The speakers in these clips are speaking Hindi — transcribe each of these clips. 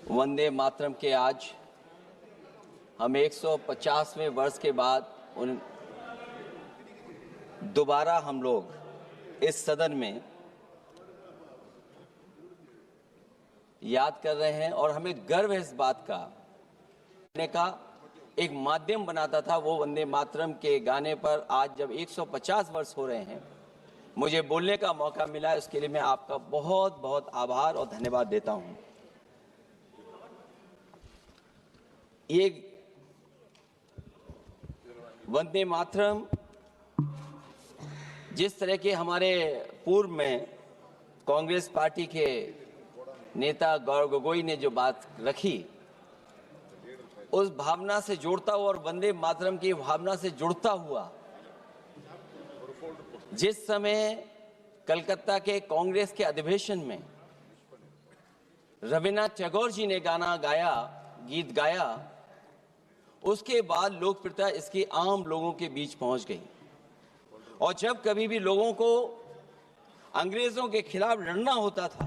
वंदे मातरम के आज हम 150वें वर्ष के बाद दोबारा हम लोग इस सदन में याद कर रहे हैं और हमें गर्व है इस बात का एक माध्यम बनाता था वो वंदे मातरम के गाने पर। आज जब 150 वर्ष हो रहे हैं, मुझे बोलने का मौका मिला, इसके लिए मैं आपका बहुत बहुत आभार और धन्यवाद देता हूं। ये वंदे मातरम जिस तरह के हमारे पूर्व में कांग्रेस पार्टी के नेता गौरव गोगोई ने जो बात रखी, उस भावना से जुड़ता हुआ और वंदे मातरम की भावना से जुड़ता हुआ जिस समय कलकत्ता के कांग्रेस के अधिवेशन में रविन्द्रनाथ टैगोर जी ने गीत गाया, उसके बाद लोकप्रियता इसकी आम लोगों के बीच पहुंच गई। और जब कभी भी लोगों को अंग्रेजों के खिलाफ लड़ना होता था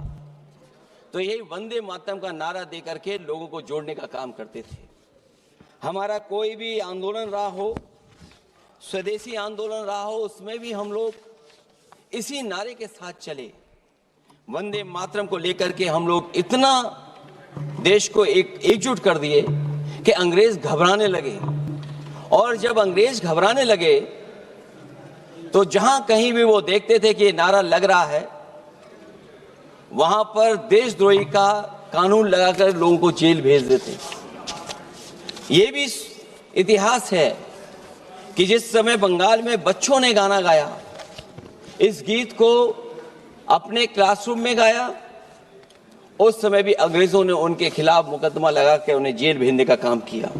तो यही वंदे मातरम का नारा देकर के लोगों को जोड़ने का काम करते थे। हमारा कोई भी आंदोलन रहा हो, स्वदेशी आंदोलन रहा हो, उसमें भी हम लोग इसी नारे के साथ चले। वंदे मातरम को लेकर के हम लोग इतना देश को एकजुट कर दिए कि अंग्रेज घबराने लगे। और जब अंग्रेज घबराने लगे तो जहां कहीं भी वो देखते थे कि ये नारा लग रहा है, वहां पर देशद्रोही का कानून लगाकर लोगों को जेल भेज देते। ये भी इतिहास है कि जिस समय बंगाल में बच्चों ने गाना गाया, इस गीत को अपने क्लासरूम में गाया, उस समय भी अंग्रेजों ने उनके खिलाफ मुकदमा लगा के उन्हें जेल भेजने का काम किया।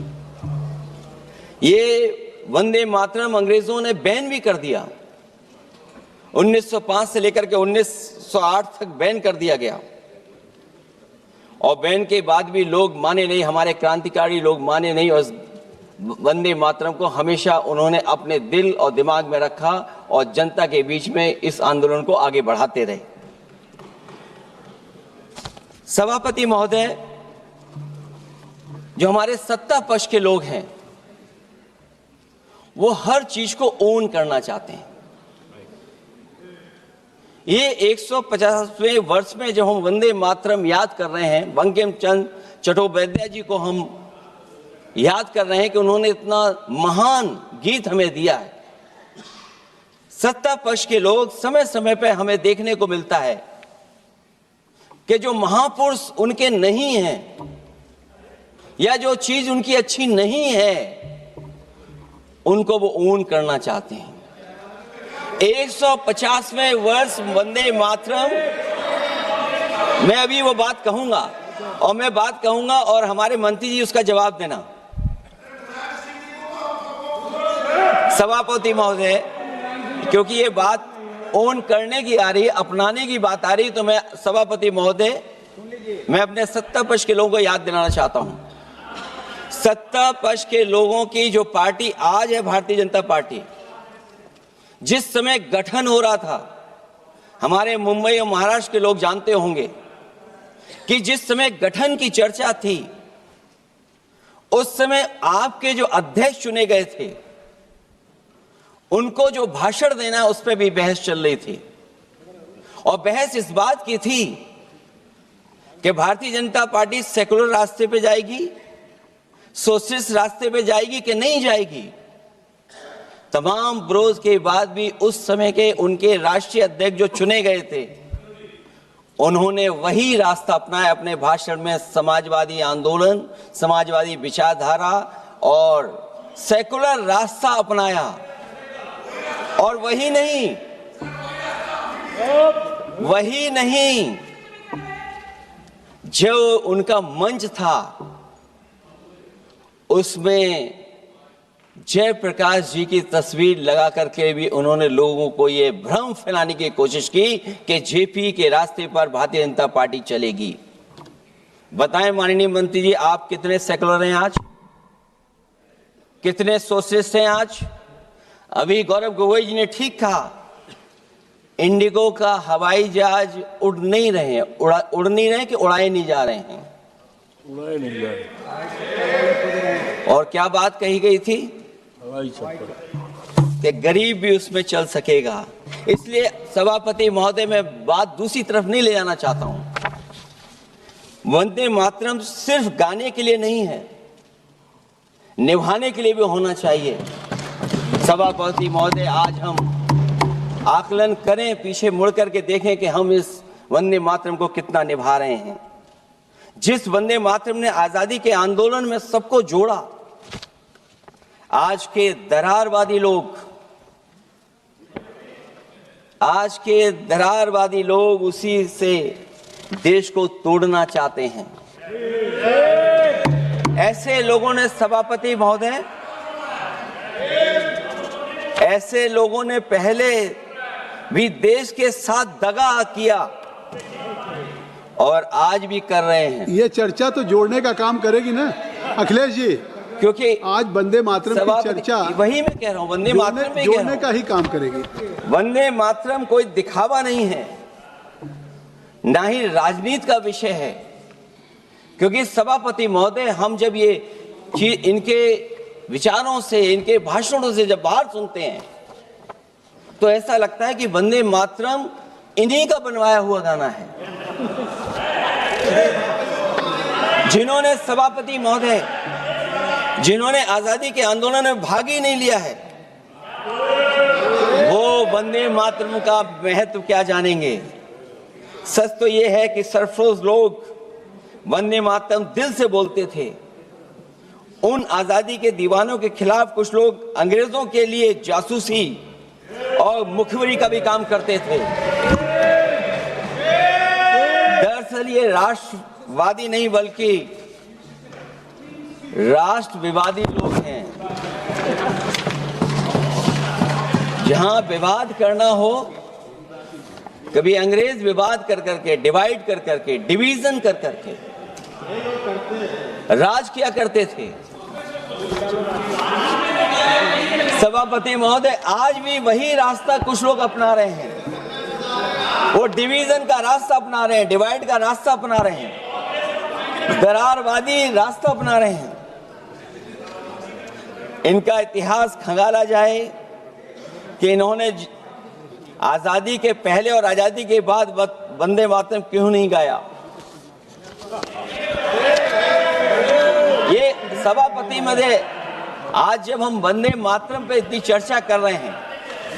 ये वंदे मातरम अंग्रेजों ने बैन भी कर दिया। 1905 से लेकर के 1908 तक बैन कर दिया गया। और बैन के बाद भी लोग माने नहीं, हमारे क्रांतिकारी लोग माने नहीं और वंदे मातरम को हमेशा उन्होंने अपने दिल और दिमाग में रखा और जनता के बीच में इस आंदोलन को आगे बढ़ाते रहे। सभापति महोदय, जो हमारे सत्ता पक्ष के लोग हैं वो हर चीज को ओन करना चाहते हैं। ये 150वें वर्ष में जब हम वंदे मातरम याद कर रहे हैं, बंकिम चंद्र चट्टोपाध्याय जी को हम याद कर रहे हैं कि उन्होंने इतना महान गीत हमें दिया है। सत्ता पक्ष के लोग समय समय पर हमें देखने को मिलता है कि जो महापुरुष उनके नहीं हैं या जो चीज उनकी अच्छी नहीं है, उनको वो ओन करना चाहते हैं। 150वें वर्ष वंदे मातरम, मैं अभी वो बात कहूंगा और मैं बात कहूंगा और हमारे मंत्री जी उसका जवाब देना। सभापति महोदय, क्योंकि ये बात ओन करने की आ रही है, अपनाने की बात आ रही है, तो मैं सभापति महोदय, मैं अपने सत्ता पक्ष के लोगों को याद दिलाना चाहता हूं। सत्ता पक्ष के लोगों की जो पार्टी आज है, भारतीय जनता पार्टी, जिस समय गठन हो रहा था, हमारे मुंबई और महाराष्ट्र के लोग जानते होंगे कि जिस समय गठन की चर्चा थी, उस समय आपके जो अध्यक्ष चुने गए थे, उनको जो भाषण देना है उस पर भी बहस चल रही थी। और बहस इस बात की थी कि भारतीय जनता पार्टी सेकुलर रास्ते पे जाएगी, सोशलिस्ट रास्ते पे जाएगी कि नहीं जाएगी। तमाम विरोध के बाद भी उस समय के उनके राष्ट्रीय अध्यक्ष जो चुने गए थे, उन्होंने वही रास्ता अपनाया अपने भाषण में। समाजवादी आंदोलन, समाजवादी विचारधारा और सेकुलर रास्ता अपनाया। और वही नहीं, जो उनका मंच था उसमें जयप्रकाश जी की तस्वीर लगा करके भी उन्होंने लोगों को ये भ्रम फैलाने की कोशिश की कि जेपी के रास्ते पर भारतीय जनता पार्टी चलेगी। बताएं माननीय मंत्री जी, आप कितने सेकुलर हैं आज, कितने सोशलिस्ट हैं आज? अभी गौरव गोगोई जी ने ठीक कहा, इंडिगो का हवाई जहाज उड़ नहीं रहे कि उड़ाए नहीं जा रहे हैं। उड़ाए नहीं जाए। और क्या बात कही गई थी हवाई चप्पल। कि गरीब भी उसमें चल सकेगा। इसलिए सभापति महोदय, मैं बात दूसरी तरफ नहीं ले जाना चाहता हूं। वंदे मातरम सिर्फ गाने के लिए नहीं है, निभाने के लिए भी होना चाहिए। सभापति महोदय, आज हम आकलन करें, पीछे मुड़ करके देखें कि हम इस वंदे मातरम को कितना निभा रहे हैं। जिस वंदे मातरम ने आजादी के आंदोलन में सबको जोड़ा, आज के दरारवादी लोग उसी से देश को तोड़ना चाहते हैं। ऐसे लोगों ने, सभापति महोदय, ऐसे लोगों ने पहले भी देश के साथ दगा किया और आज भी कर रहे हैं। ये चर्चा तो जोड़ने का काम करेगी ना अखिलेश जी, क्योंकि आज वंदे मातरम की चर्चा, वही मैं कह रहा हूँ, वंदे मातरम में जोड़ने का ही काम करेगी। वंदे मातरम कोई दिखावा नहीं है, ना ही राजनीति का विषय है। क्योंकि सभापति महोदय, हम जब ये चीज इनके विचारों से, इनके भाषणों से जब बाहर सुनते हैं तो ऐसा लगता है कि वंदे मातरम इन्हीं का बनवाया हुआ गाना है। जिन्होंने, सभापति महोदय, जिन्होंने आजादी के आंदोलन में भाग ही नहीं लिया है, वो वंदे मातरम का महत्व क्या जानेंगे। सच तो ये है कि सरफरोश लोग वंदे मातरम दिल से बोलते थे। उन आजादी के दीवानों के खिलाफ कुछ लोग अंग्रेजों के लिए जासूसी और मुखबिरी का भी काम करते थे। दरअसल ये राष्ट्रवादी नहीं बल्कि राष्ट्र विवादी लोग हैं। जहां विवाद करना हो, कभी अंग्रेज विवाद कर करके, डिवाइड कर करके, डिवीजन कर करके राज किया करते थे। सभापति महोदय, आज भी वही रास्ता कुछ लोग अपना रहे हैं। वो डिवीजन का रास्ता अपना रहे हैं, डिवाइड का रास्ता अपना रहे हैं, दरारवादी रास्ता अपना रहे हैं। इनका इतिहास खंगाला जाए कि इन्होंने आजादी के पहले और आजादी के बाद वंदे मातरम क्यों नहीं गाया। ये सभापति महोदय, आज जब हम वंदे मातरम पे इतनी चर्चा कर रहे हैं,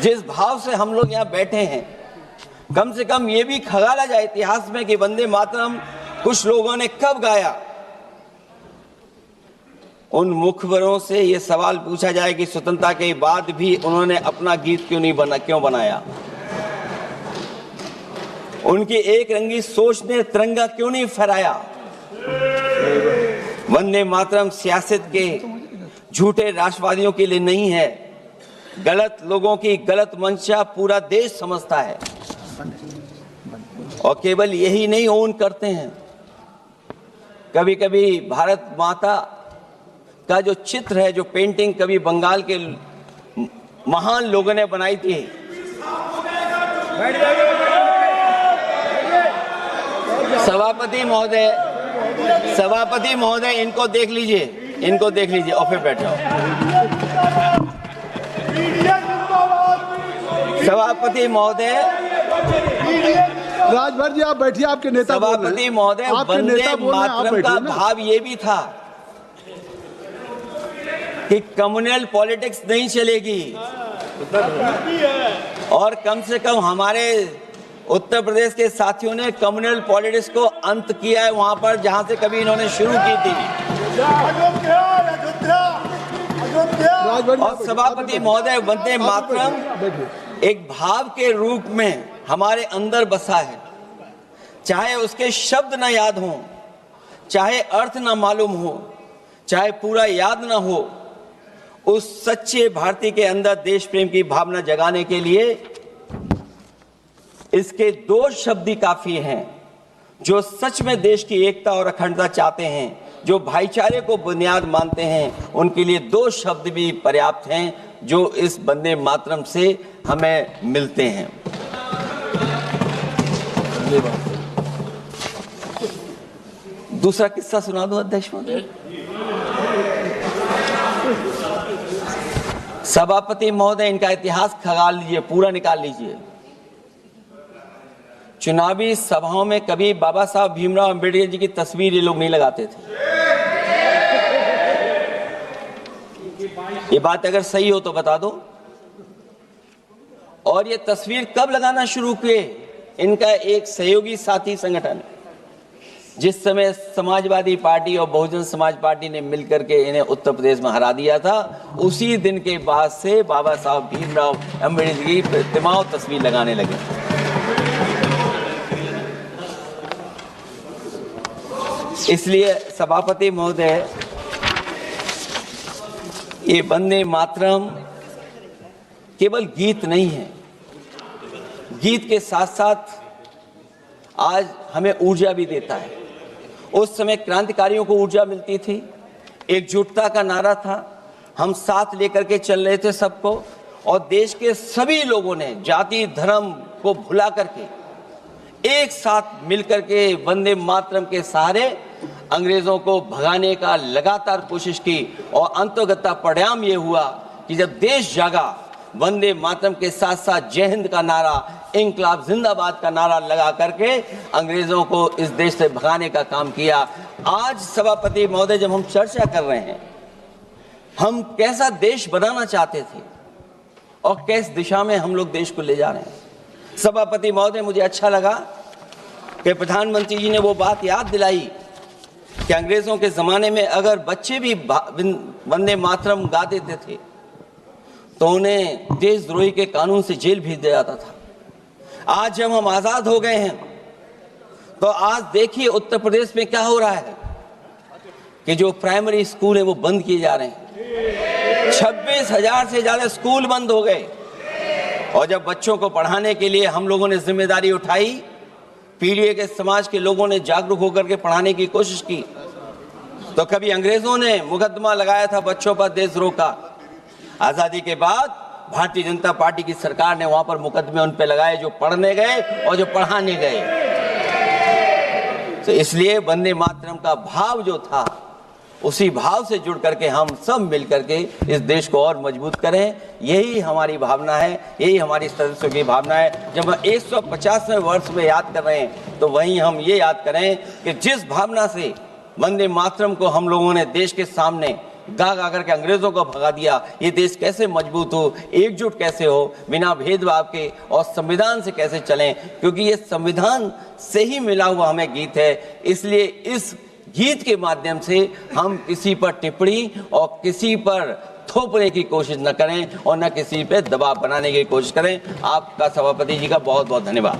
जिस भाव से हम लोग यहाँ बैठे हैं, कम से कम ये भी खंगाला जाए इतिहास में कि वंदे मातरम कुछ लोगों ने कब गाया। उन मुखबरों से ये सवाल पूछा जाए कि स्वतंत्रता के बाद भी उन्होंने अपना गीत क्यों बनाया। उनकी एक रंगी सोच ने तिरंगा क्यों नहीं फहराया। वंदे मातरम सियासत के झूठे राष्ट्रवादियों के लिए नहीं है। गलत लोगों की गलत मंशा पूरा देश समझता है और केवल यही नहीं ओन करते हैं। कभी कभी भारत माता का जो चित्र है, जो पेंटिंग कभी बंगाल के महान लोगों ने बनाई थी, सभापति महोदय, इनको देख लीजिए और फिर बैठ जाओ। सभापति महोदय, राजभर जी आप बैठिए, आपके नेता सभापति महोदय, वंदे मातरम का भाव ये भी था कि कम्युनल पॉलिटिक्स नहीं चलेगी और कम से कम हमारे उत्तर प्रदेश के साथियों ने कम्युनल पॉलिटिक्स को अंत किया है वहां पर जहां से कभी इन्होंने शुरू की थी। और सभापति महोदय, वंदे मातरम एक भाव के रूप में हमारे अंदर बसा है। चाहे उसके शब्द ना याद हो, चाहे अर्थ ना मालूम हो, चाहे पूरा याद ना हो, उस सच्चे भारतीय के अंदर देश प्रेम की भावना जगाने के लिए इसके दो शब्द ही काफी हैं। जो सच में देश की एकता और अखंडता चाहते हैं, जो भाईचारे को बुनियाद मानते हैं, उनके लिए दो शब्द भी पर्याप्त हैं जो इस वंदे मातरम से हमें मिलते हैं। दूसरा किस्सा सुना दूं अध्यक्ष महोदय? सभापति महोदय, इनका इतिहास खंगाल लीजिए, पूरा निकाल लीजिए। चुनावी सभाओं में कभी बाबा साहब भीमराव अंबेडकर जी की तस्वीर ये लोग नहीं लगाते थे। ये बात अगर सही हो तो बता दो। और ये तस्वीर कब लगाना शुरू किए? इनका एक सहयोगी साथी संगठन, जिस समय समाजवादी पार्टी और बहुजन समाज पार्टी ने मिलकर के इन्हें उत्तर प्रदेश में हरा दिया था, उसी दिन के बाद से बाबा साहब भीमराव अंबेडकर की प्रतिमा और तस्वीर लगाने लगे। इसलिए सभापति महोदय, ये वंदे मातरम केवल गीत नहीं है, गीत के साथ साथ आज हमें ऊर्जा भी देता है। उस समय क्रांतिकारियों को ऊर्जा मिलती थी, एकजुटता का नारा था, हम साथ लेकर के चल रहे थे सबको, और देश के सभी लोगों ने जाति धर्म को भुला करके एक साथ मिलकर के वंदे मातरम के सहारे अंग्रेजों को भगाने का लगातार कोशिश की। और अंततः परिणाम ये हुआ कि जब देश जागा, वंदे मातरम के साथ साथ जय हिंद का नारा, इंकलाब जिंदाबाद का नारा लगा करके अंग्रेजों को इस देश से भगाने का काम किया। आज सभापति महोदय, जब हम चर्चा कर रहे हैं, हम कैसा देश बनाना चाहते थे और किस दिशा में हम लोग देश को ले जा रहे हैं। सभापति महोदय, मुझे अच्छा लगा कि प्रधानमंत्री जी ने वो बात याद दिलाई कि अंग्रेजों के जमाने में अगर बच्चे भी वंदे मातरम गा देते थे तो उन्हें देशद्रोही के कानून से जेल भेज दिया जाता था। आज जब हम आजाद हो गए हैं तो आज देखिए उत्तर प्रदेश में क्या हो रहा है कि जो प्राइमरी स्कूल है वो बंद किए जा रहे हैं। 26,000 से ज्यादा स्कूल बंद हो गए। और जब बच्चों को पढ़ाने के लिए हम लोगों ने जिम्मेदारी उठाई, पीढ़ी के समाज के लोगों ने जागरूक होकर के पढ़ाने की कोशिश की, तो कभी अंग्रेजों ने मुकदमा लगाया था बच्चों पर देशद्रोह का। आजादी के बाद भारतीय जनता पार्टी की सरकार ने वहां पर मुकदमे उन पे लगाए जो पढ़ने गए और जो पढ़ाने गए। तो इसलिए वंदे मातरम का भाव जो था, उसी भाव से जुड़ करके हम सब मिल करके इस देश को और मजबूत करें। यही हमारी भावना है, यही हमारी सदस्यों की भावना है। जब हम 150वें वर्ष में याद कर रहे हैं तो वहीं हम ये याद करें कि जिस भावना से वंदे मातरम को हम लोगों ने देश के सामने गा गा करके अंग्रेजों को भगा दिया, ये देश कैसे मजबूत हो, एकजुट कैसे हो, बिना भेदभाव के, और संविधान से कैसे चलें, क्योंकि ये संविधान से ही मिला हुआ हमें गीत है। इसलिए इस गीत के माध्यम से हम किसी पर टिप्पणी और किसी पर थोपने की कोशिश न करें और न किसी पे दबाव बनाने की कोशिश करें। आपका सभापति जी का बहुत बहुत धन्यवाद।